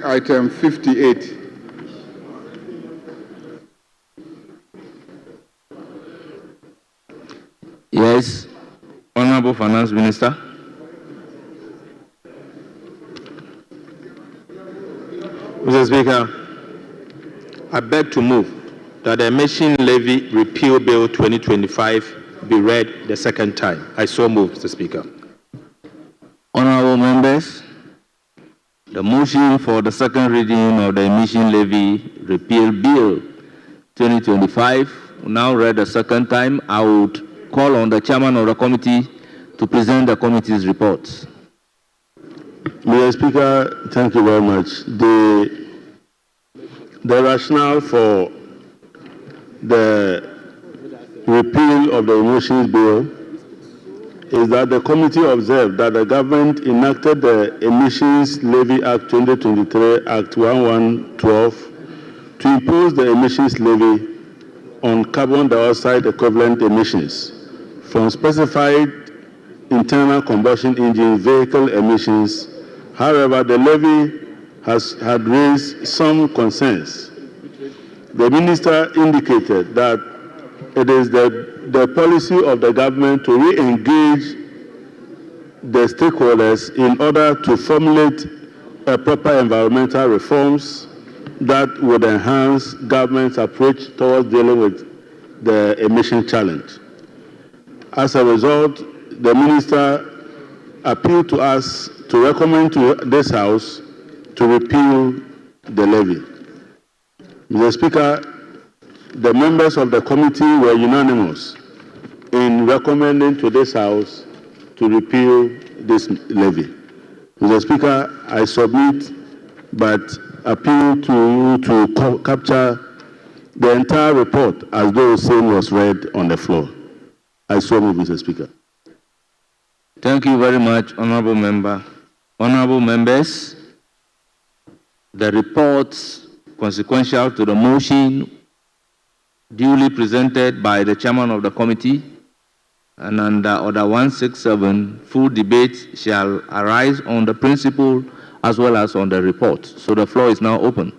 Item 58. Yes, Honorable Finance Minister. Mr. Speaker, I beg to move that the Emission Levy Repeal Bill 2025 be read the second time. I so move, Mr. Speaker. Honorable members, the motion for the second reading of the Emission Levy Repeal Bill 2025 now read the second time. I would call on the chairman of the committee to present the committee's reports. Mr. Speaker, thank you very much. The rationale for the repeal of the Emissions Bill is that the committee observed that the government enacted the Emissions Levy Act 2023, Act 1112, to impose the emissions levy on carbon dioxide equivalent emissions from specified internal combustion engine vehicle emissions. However, the levy had raised some concerns. The minister indicated that it is the policy of the government to re-engage the stakeholders in order to formulate a proper environmental reforms that would enhance government's approach towards dealing with the emission challenge. As a result, the minister appealed to us to recommend to this House to repeal the levy. Mr. Speaker, the members of the committee were unanimous in recommending to this House to repeal this levy. Mr. Speaker, I submit but appeal to you to capture the entire report as though the same was read on the floor. I so move, Mr. Speaker. Thank you very much, Honorable Member. Honorable members, the reports consequential to the motion duly presented by the chairman of the committee and under Order 167, full debate shall arise on the principle as well as on the report. So the floor is now open.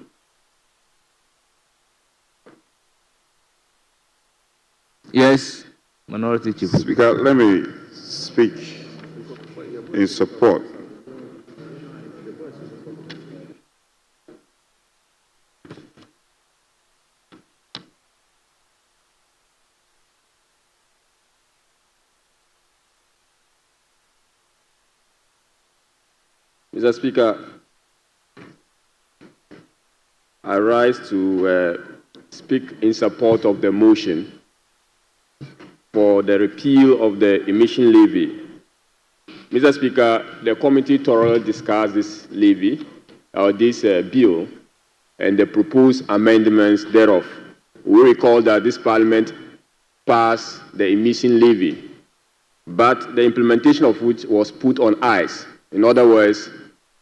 Yes, Minority Chief. Speaker, let me speak in support. Mr. Speaker, I rise to speak in support of the motion for the repeal of the emission levy. Mr. Speaker, the committee thoroughly discussed this levy, or this bill, and the proposed amendments thereof. We recall that this Parliament passed the emission levy, but the implementation of which was put on ice. In other words,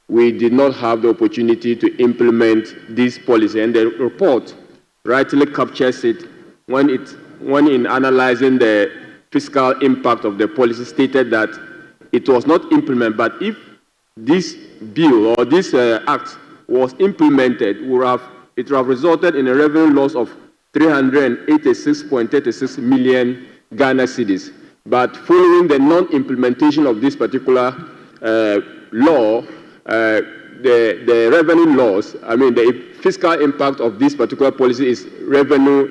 we did not have the opportunity to implement this policy, and the report rightly captures it when in analyzing the fiscal impact of the policy stated that it was not implemented, but if this bill or this act was implemented, it would have resulted in a revenue loss of 386.36 million Ghana cedis. But following the non-implementation of this particular law, the revenue loss, the fiscal impact of this particular policy is revenue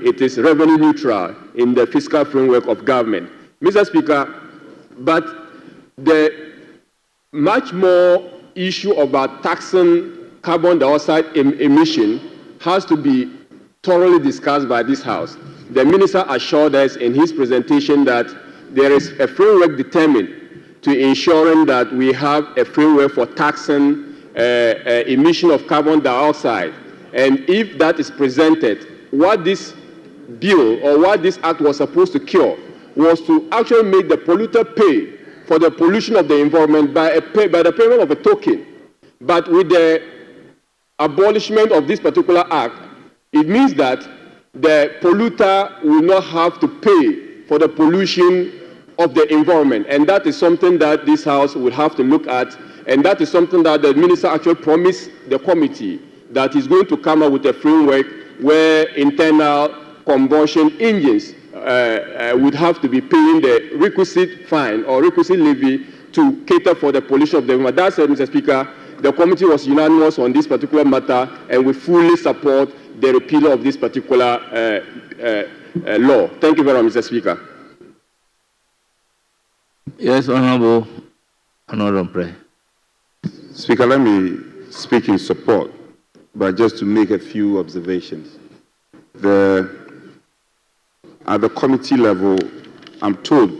neutral in the fiscal framework of government. Mr. Speaker, but the much more issue about taxing carbon dioxide emission has to be thoroughly discussed by this House. The Minister assured us in his presentation that there is a framework determined to ensuring that we have a framework for taxing emission of carbon dioxide. And if that is presented, what this bill or what this act was supposed to cure was to actually make the polluter pay for the pollution of the environment by the payment of a token. But with the abolishment of this particular act, it means that the polluter will not have to pay for the pollution of the environment. And that is something that this House will have to look at And that is something that the minister actually promised the committee, that he's going to come up with a framework where internal combustion engines would have to be paying the requisite fine or requisite levy to cater for the pollution of the environment. That said, Mr. Speaker, the committee was unanimous on this particular matter, and we fully support the repeal of this particular law. Thank you very much, Mr. Speaker. Yes, Honorable Prayer. Speaker, let me speak in support, but just to make a few observations. At the committee level, I'm told,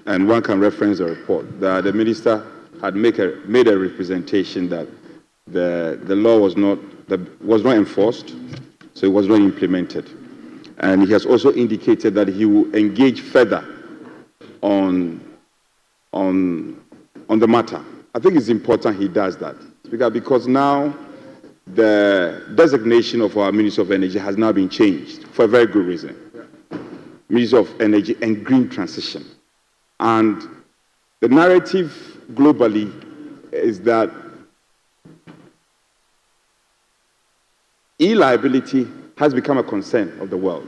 and one can reference the report, that the minister had made a representation that the law was not enforced, so it was not implemented. And he has also indicated that he will engage further on the matter. I think it's important he does that, Speaker, because now the designation of our Minister of Energy has now been changed for a very good reason. Minister of Energy and Green Transition. And the narrative globally is that e-liability has become a concern of the world.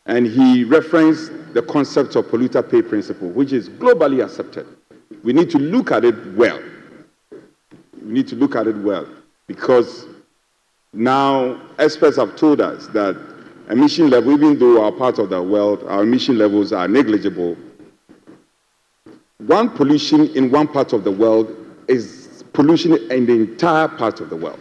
And he referenced the concept of polluter pay principle, which is globally accepted. We need to look at it well. We need to look at it well, because now experts have told us that emission level, even though our part of the world, our emission levels are negligible, one pollution in one part of the world is pollution in the entire part of the world.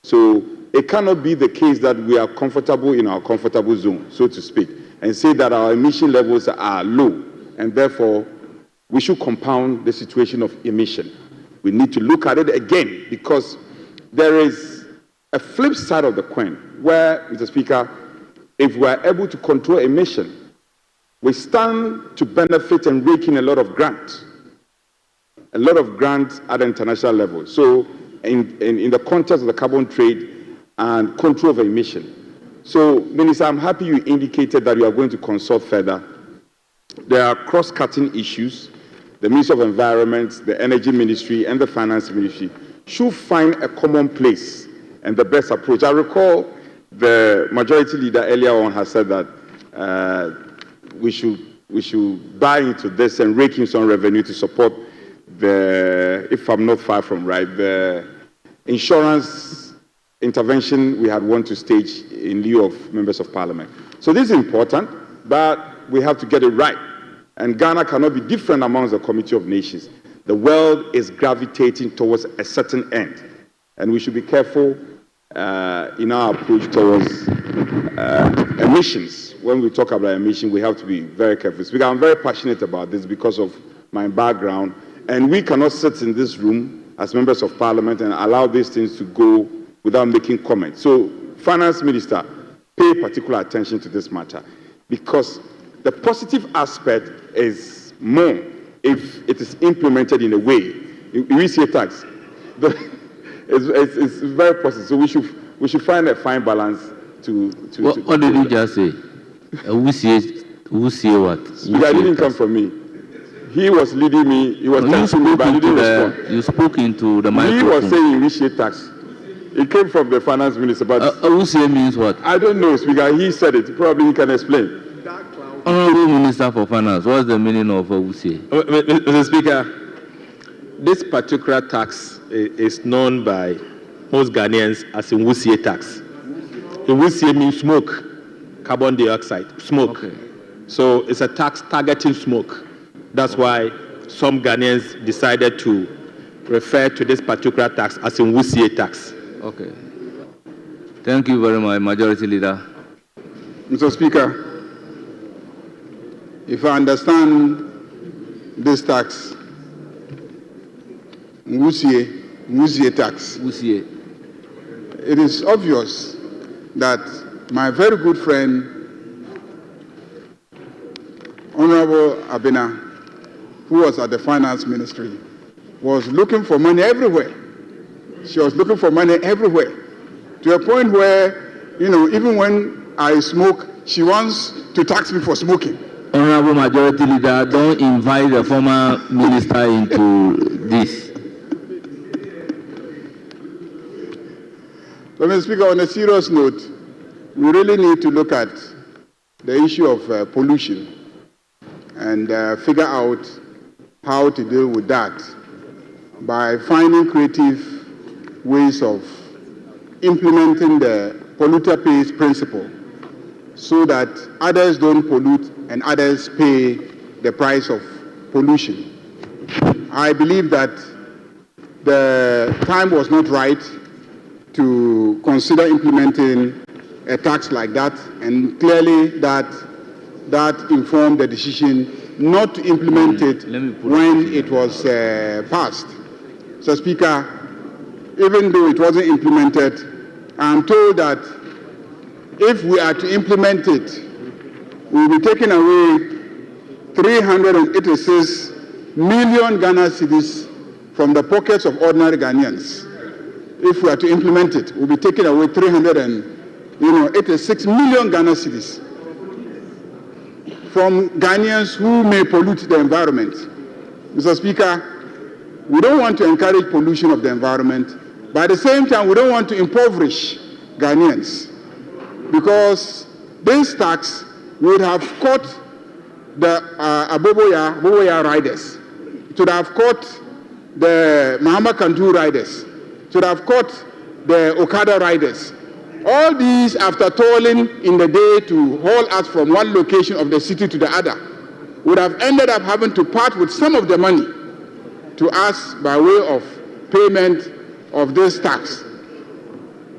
So it cannot be the case that we are comfortable in our comfortable zone, so to speak, and say that our emission levels are low, and therefore we should compound the situation of emission. We need to look at it again, because there is a flip side of the coin where, Mr. Speaker, if we are able to control emission, we stand to benefit and rake in a lot of grants at the international level. So in the context of the carbon trade and control of emission. So, Minister, I'm happy you indicated that you are going to consult further. There are cross-cutting issues. The Ministry of Environment, the Energy Ministry, and the Finance Ministry should find a common place and the best approach. I recall the majority leader earlier on has said that we should buy into this and rake in some revenue to support the, if I'm not far from right, the insurance intervention we had wanted to stage in lieu of members of parliament. So this is important, but we have to get it right. And Ghana cannot be different amongst the Committee of Nations. The world is gravitating towards a certain end, and we should be careful in our approach towards emissions. When we talk about emission, we have to be very careful. Speaker, I'm very passionate about this because of my background, and we cannot sit in this room as members of parliament and allow these things to go without making comments. So, Finance Minister, pay particular attention to this matter, because the positive aspect is more if it is implemented in a way. We see a tax. It's very positive. So we should find a fine balance to What did you just say? Who see what? That didn't come from me. He was leading me. He was telling me, but I didn't respond. You spoke into the microphone. He was saying initiate tax. It came from the finance minister, but Awusie means what? I don't know, Speaker. He said it. Probably he can explain. Honorable Minister for Finance, what's the meaning of Awusie? Mr. Speaker, this particular tax is known by most Ghanaians as Awusie tax. Awusie means smoke, carbon dioxide, smoke. Okay. So it's a tax targeting smoke. That's why some Ghanaians decided to refer to this particular tax as Awusie tax. Okay. Thank you very much, Majority Leader. Mr. Speaker, if I understand this tax, Awusie tax, Awusie. it is obvious that my very good friend, Honorable Abena, who was at the Finance Ministry, was looking for money everywhere. She was looking for money everywhere, to a point where, even when I smoke, she wants to tax me for smoking. Honorable Majority Leader, don't invite the former minister into this. So, Mr. Speaker, on a serious note, we really need to look at the issue of pollution and figure out how to deal with that by finding creative ways of implementing the polluter pays principle so that others don't pollute and others pay the price of pollution. I believe that the time was not right to consider implementing a tax like that, and clearly that informed the decision not to implement it when it was passed. So, Speaker, even though it wasn't implemented, I'm told that if we are to implement it, we will be taking away 386 million Ghana cedis from the pockets of ordinary Ghanaians. If we are to implement it, we'll be taking away 386 million Ghana cedis from Ghanaians who may pollute the environment. Mr. Speaker, we don't want to encourage pollution of the environment, but at the same time, we don't want to impoverish Ghanaians, because this tax would have caught the Aboboya riders, it would have caught the Mahama Kantu riders, it would have caught the Okada riders. All these, after toiling in the day to haul us from one location of the city to the other, would have ended up having to part with some of the money to us by way of payment of this tax.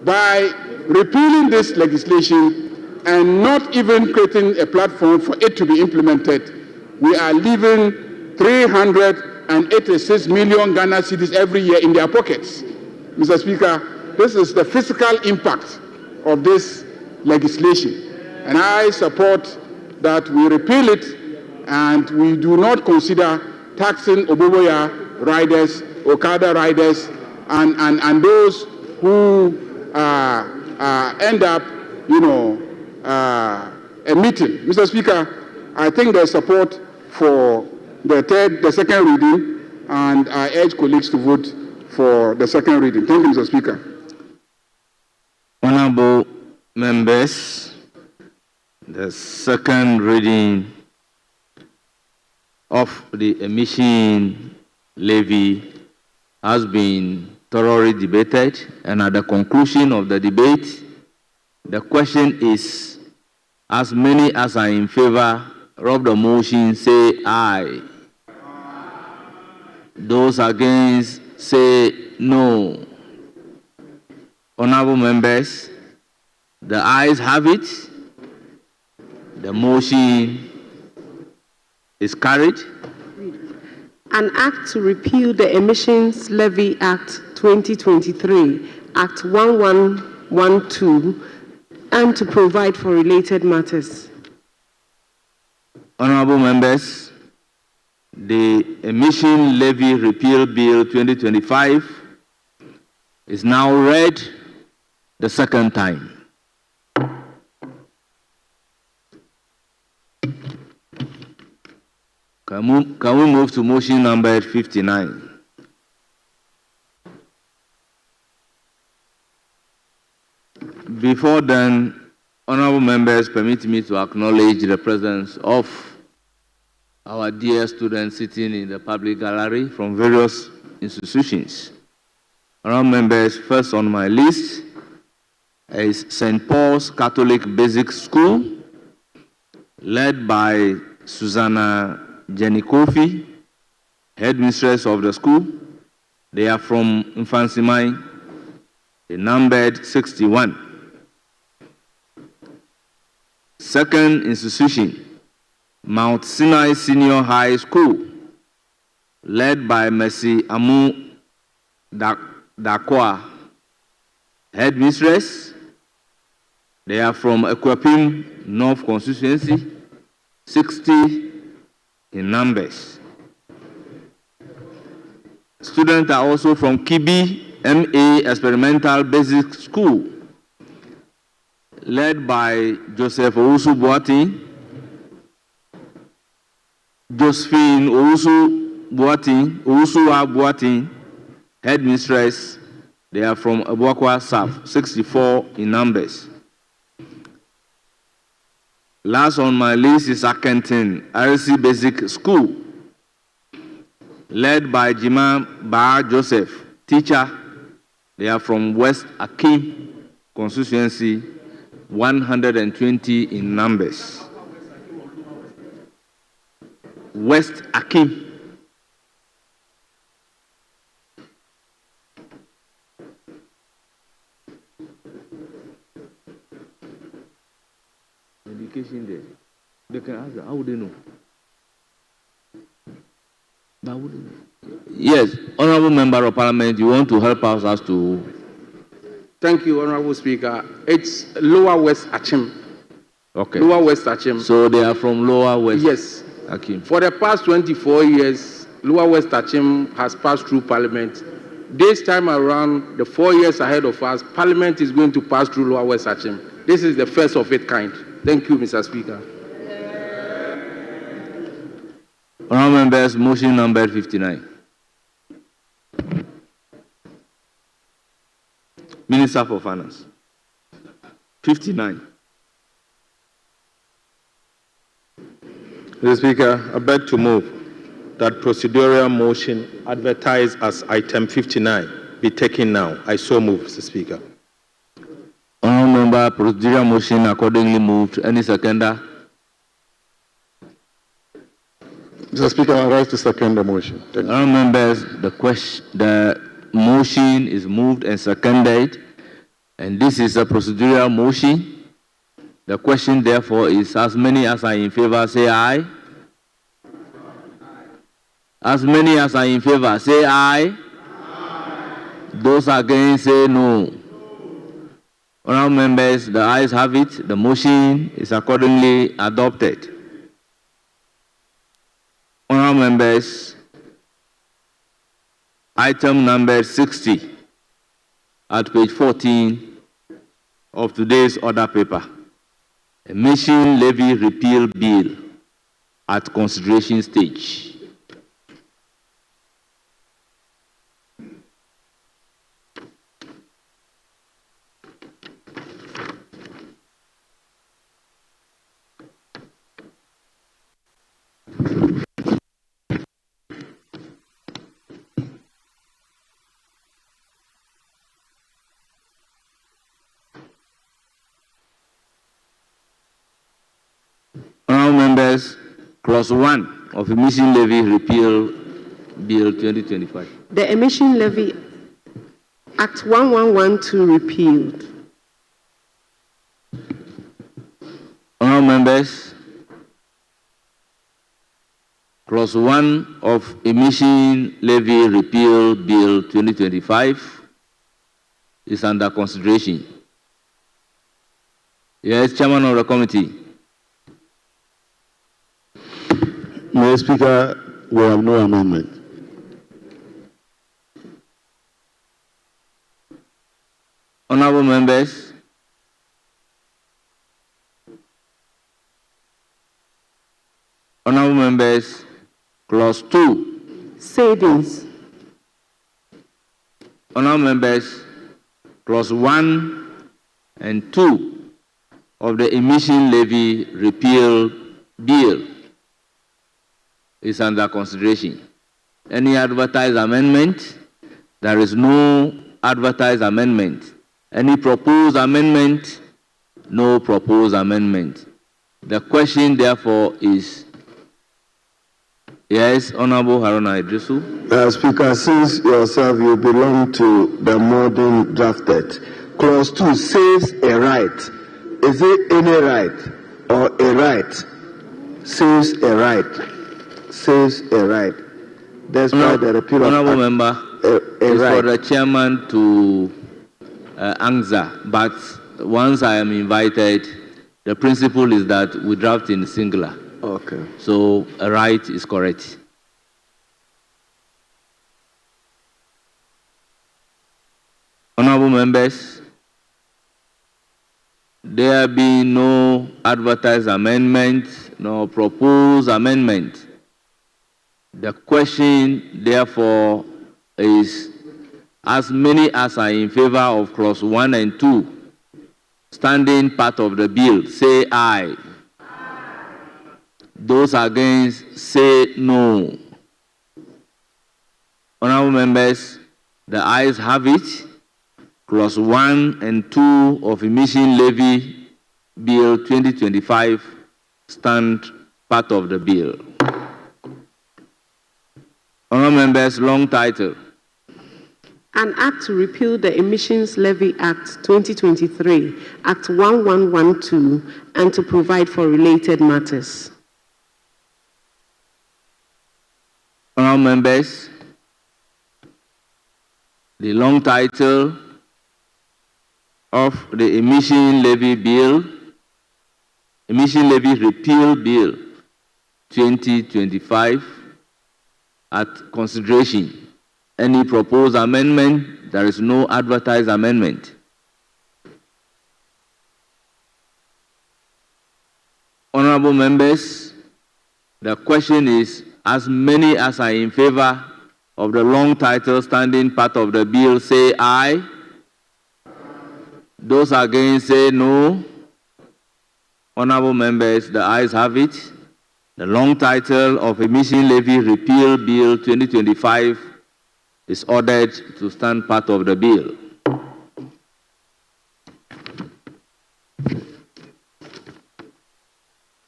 By repealing this legislation and not even creating a platform for it to be implemented, we are leaving 386 million Ghana cedis every year in their pockets. Mr. Speaker, this is the fiscal impact of this legislation, and I support that we repeal it and we do not consider taxing Oboboya riders, Okada riders, and those who end up, emitting. Mr. Speaker, I think there's support for the second reading, and I urge colleagues to vote for the second reading. Thank you, Mr. Speaker. Honorable members, the second reading of the emission levy has been thoroughly debated, and at the conclusion of the debate, the question is, as many as are in favor of the motion say aye. Those against say no. Honorable members, the ayes have it. The motion is carried. An act to repeal the Emissions Levy Act 2023, Act 1112, and to provide for related matters. Honorable members, the Emission Levy Repeal Bill 2025 is now read the second time. Can we move to motion number 59? Before then, honorable members, permit me to acknowledge the presence of our dear students sitting in the public gallery from various institutions. Honorable members, first on my list is St. Paul's Catholic Basic School, led by Susanna Jenny Kofi, headmistress of the school. They are from Mfansimai, they numbered 61. Second institution, Mount Sinai Senior High School, led by Mercy Amu Dakwa, headmistress. They are from Ekwapim North Constituency, 60 in numbers. Students are also from Kibi MA Experimental Basic School, led by Joseph Owusu Boating, Josephine Owusu Boating, headmistress. They are from Abuakwa South, 64 in numbers. Last on my list is Akenton RC Basic School, led by Jima Ba Joseph, teacher. They are from West Akim constituency, 120 in numbers. West Akim. Education there. They can ask them, how would they know? How would they know? Yes, Honorable Member of Parliament, you want to help us as to... Thank you, Honorable Speaker. It's Lower West Achim. Okay. Lower West Achim. So they are from Lower West? Yes. Akim. For the past 24 years, Lower West Achim has passed through Parliament. This time around, the 4 years ahead of us, Parliament is going to pass through Lower West Achim. This is the first of its kind. Thank you, Mr. Speaker. Honourable Members, motion number 59. Minister for Finance. 59. Mr. Speaker, I beg to move that procedural motion advertised as item 59 be taken now. I so move, Mr. Speaker. Honourable Member, procedural motion accordingly moved. Any seconder? Mr. Speaker, I rise to second the motion. Honourable Members, the motion is moved and seconded, and this is a procedural motion. The question, therefore, is as many as are in favor, say aye. As many as are in favor, say aye. Those against, say no. Honourable Members, the ayes have it. The motion is accordingly adopted. Honourable Members, item number 60 at page 14 of today's order paper. Emission levy repeal bill at consideration stage. Honourable Members, Clause 1 of Emission Levy Repeal Bill 2025. The Emission Levy Act 1112 repealed. Honourable Members, Clause 1 of Emission Levy Repeal Bill 2025 is under consideration. Yes, Chairman of the Committee. Mr. Speaker, we have no amendment. Honourable Members, Honourable Members, Clause 2. Savings. Honourable Members, Clause 1 and 2 of the Emission Levy Repeal Bill is under consideration. Any advertised amendment? There is no advertised amendment. Any proposed amendment? No proposed amendment. The question, therefore, is yes, Honourable Haruna Idrisu. Speaker, since yourself you belong to the modern drafted, Clause 2 says a right. Is it any right or a right? Says a right. Says a right. That's why the repeal of Honourable Member, it's right. for the chairman to answer, but once I am invited, the principle is that we draft in singular. Okay. So a right is correct. Honourable Members, there be no advertised amendment, no proposed amendment. The question, therefore, is As many as are in favor of clause 1 and 2, standing part of the bill, say aye. Those against, say no. Honorable members, the ayes have it. Clause 1 and 2 of Emission Levy Bill 2025 stand part of the bill. Honorable members, long title. An Act to repeal the Emissions Levy Act 2023, Act 1112, and to provide for related matters. Honorable members, the long title of the Emission Levy Bill, Emission Levy Repeal Bill 2025 at consideration. Any proposed amendment? There is no advertised amendment. Honorable members, the question is, as many as are in favor of the long title standing part of the bill, say aye. Those against, say no. Honorable members, the ayes have it. The long title of Emission Levy Repeal Bill 2025 is ordered to stand part of the bill.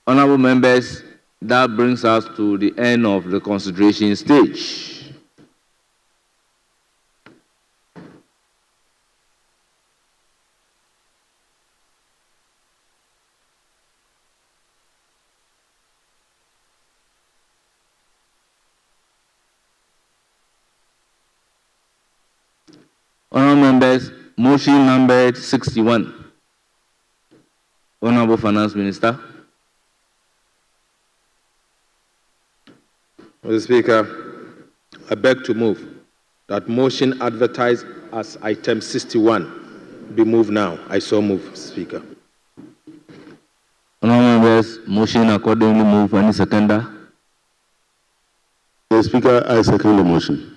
Honorable members, that brings us to the end of the consideration stage. Honorable members, motion numbered 61. Honorable Finance Minister. Mr. Speaker, I beg to move that motion advertised as item 61 be moved now. I so move, Mr. Speaker. Honorable members, motion accordingly moved. Any seconder? Mr. Speaker, I second the motion.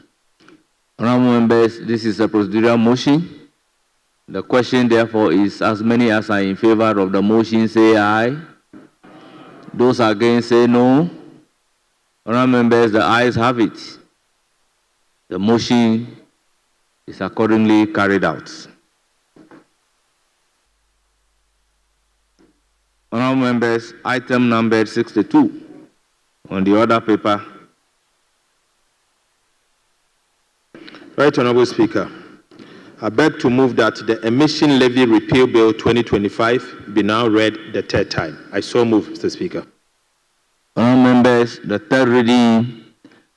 Honorable members, this is a procedural motion. The question, therefore, is as many as are in favor of the motion, say aye. Those against, say no. Honorable members, the ayes have it. The motion is accordingly carried out. Honorable members, item number 62 on the order paper. Right, Honorable Speaker, I beg to move that the Emission Levy Repeal Bill 2025 be now read the third time. I so move, Mr. Speaker. Honorable members, the third reading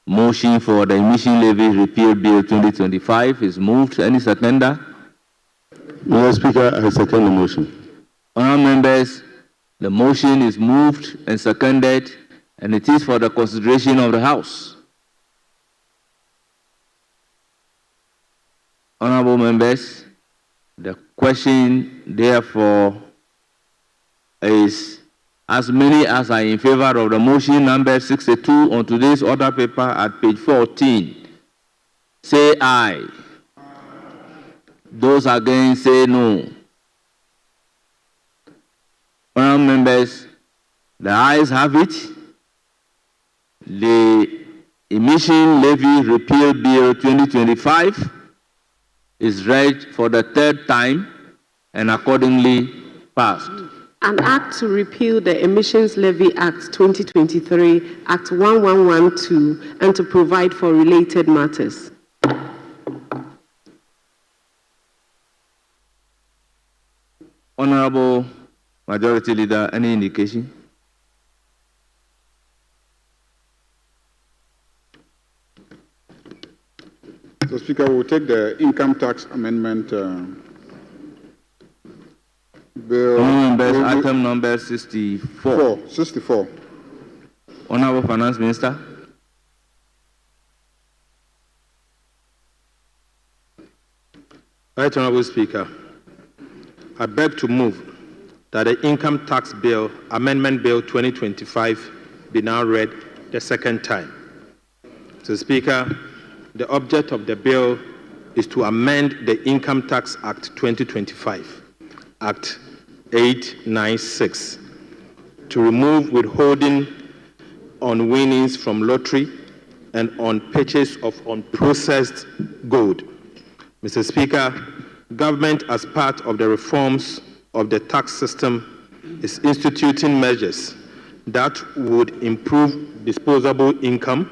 motion for the Emission Levy Repeal Bill 2025 is moved. Any seconder? Mr. Speaker, I second the motion. Honorable members, the motion is moved and seconded, and it is for the consideration of the House. Honorable members, the question, therefore, is as many as are in favor of the motion number 62 on today's order paper at page 14, say aye. Those against, say no. Honorable members, the ayes have it. The Emission Levy Repeal Bill 2025 is read for the third time and accordingly passed. An Act to repeal the Emissions Levy Act 2023, Act 1112, and to provide for related matters. Honorable Majority Leader, any indication? So, Speaker, we'll take the income tax amendment bill. Members, item number 64. 64. Honorable Finance Minister. Right, Honorable Speaker, I beg to move that the Income Tax Bill, Amendment Bill 2025, be now read the second time. So, Speaker, the object of the bill is to amend the Income Tax Act 2025, Act 896, to remove withholding on winnings from lottery and on purchase of unprocessed gold. Mr. Speaker, government, as part of the reforms of the tax system, is instituting measures that would improve disposable income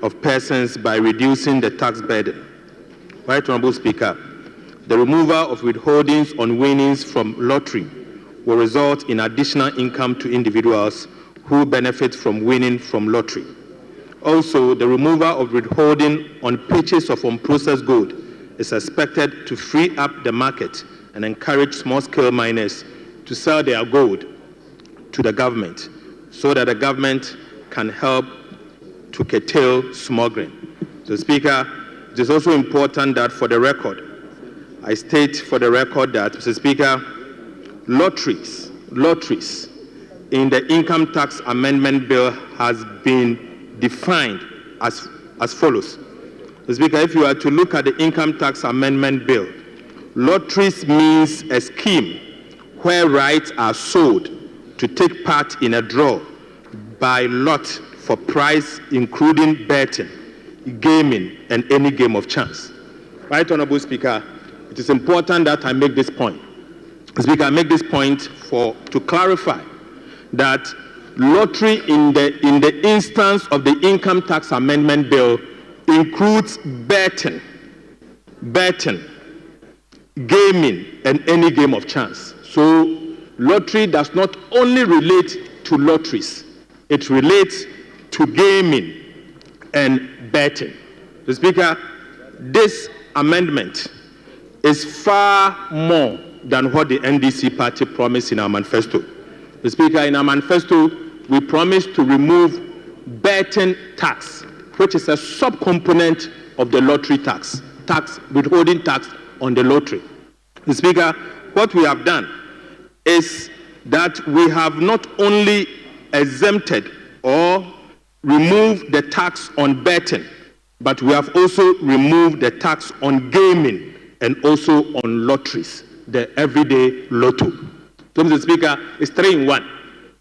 of persons by reducing the tax burden. Right Honorable Speaker, the removal of withholdings on winnings from lottery will result in additional income to individuals who benefit from winning from lottery. Also, the removal of withholding on purchase of unprocessed gold is expected to free up the market and encourage small-scale miners to sell their gold to the government so that the government can help to curtail smuggling. So, Speaker, it is also important that for the record, I state for the record that, Mr. Speaker, lotteries in the Income Tax Amendment Bill has been defined as follows. Mr. Speaker, if you are to look at the Income Tax Amendment Bill, lotteries means a scheme where rights are sold to take part in a draw by lot for prize, including betting, gaming, and any game of chance. Right Honorable Speaker, it is important that I make this point. Speaker, I make this point to clarify that lottery in the instance of the Income Tax Amendment Bill includes betting, gaming, and any game of chance. So lottery does not only relate to lotteries, it relates to gaming and betting. So, Speaker, this amendment is far more than what the NDC party promised in our manifesto. The Speaker, in our manifesto, we promised to remove betting tax, which is a subcomponent of the lottery tax, withholding tax on the lottery. The Speaker, what we have done is that we have not only exempted or removed the tax on betting, but we have also removed the tax on gaming and also on lotteries, the everyday lotto. So, Mr. Speaker, it's 3 in 1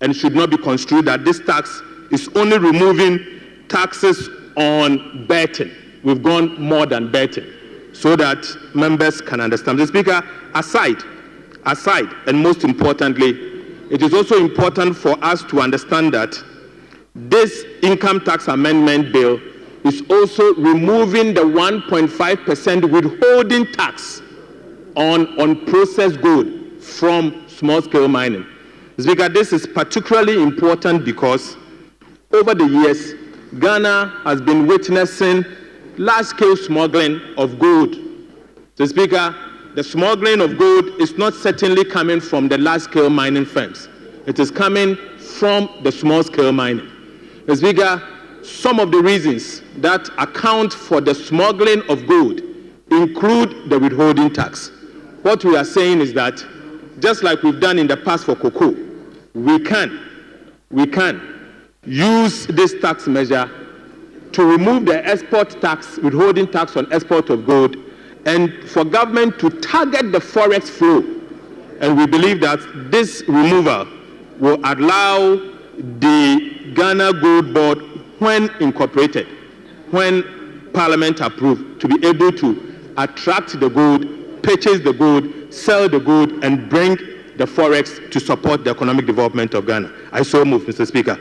and should not be construed that this tax is only removing taxes on betting. We've gone more than betting so that members can understand. Mr. Speaker, aside, and most importantly, it is also important for us to understand that this Income Tax Amendment Bill is also removing the 1.5% withholding tax on processed gold from small-scale mining. Speaker, this is particularly important because over the years, Ghana has been witnessing large-scale smuggling of gold. So, Speaker, the smuggling of gold is not certainly coming from the large-scale mining firms. It is coming from the small-scale mining. So, Speaker, some of the reasons that account for the smuggling of gold include the withholding tax. What we are saying is that, just like we've done in the past for cocoa, we can use this tax measure to remove the export tax, withholding tax on export of gold, and for government to target the forex flow. And we believe that this removal will allow the Ghana Gold Board, when incorporated, when Parliament approved, to be able to attract the gold, purchase the gold, sell the gold, and bring the forex to support the economic development of Ghana. I so move, Mr. Speaker.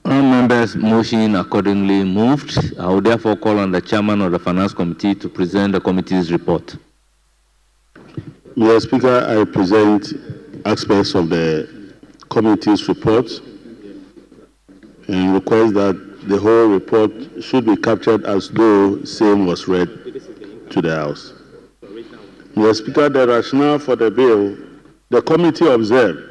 All members' motion accordingly moved. I will therefore call on the chairman of the Finance Committee to present the committee's report. Mr. Speaker, I present aspects of the committee's report and request that the whole report should be captured as though same was read to the House. Mr. Speaker, the rationale for the bill, the committee observed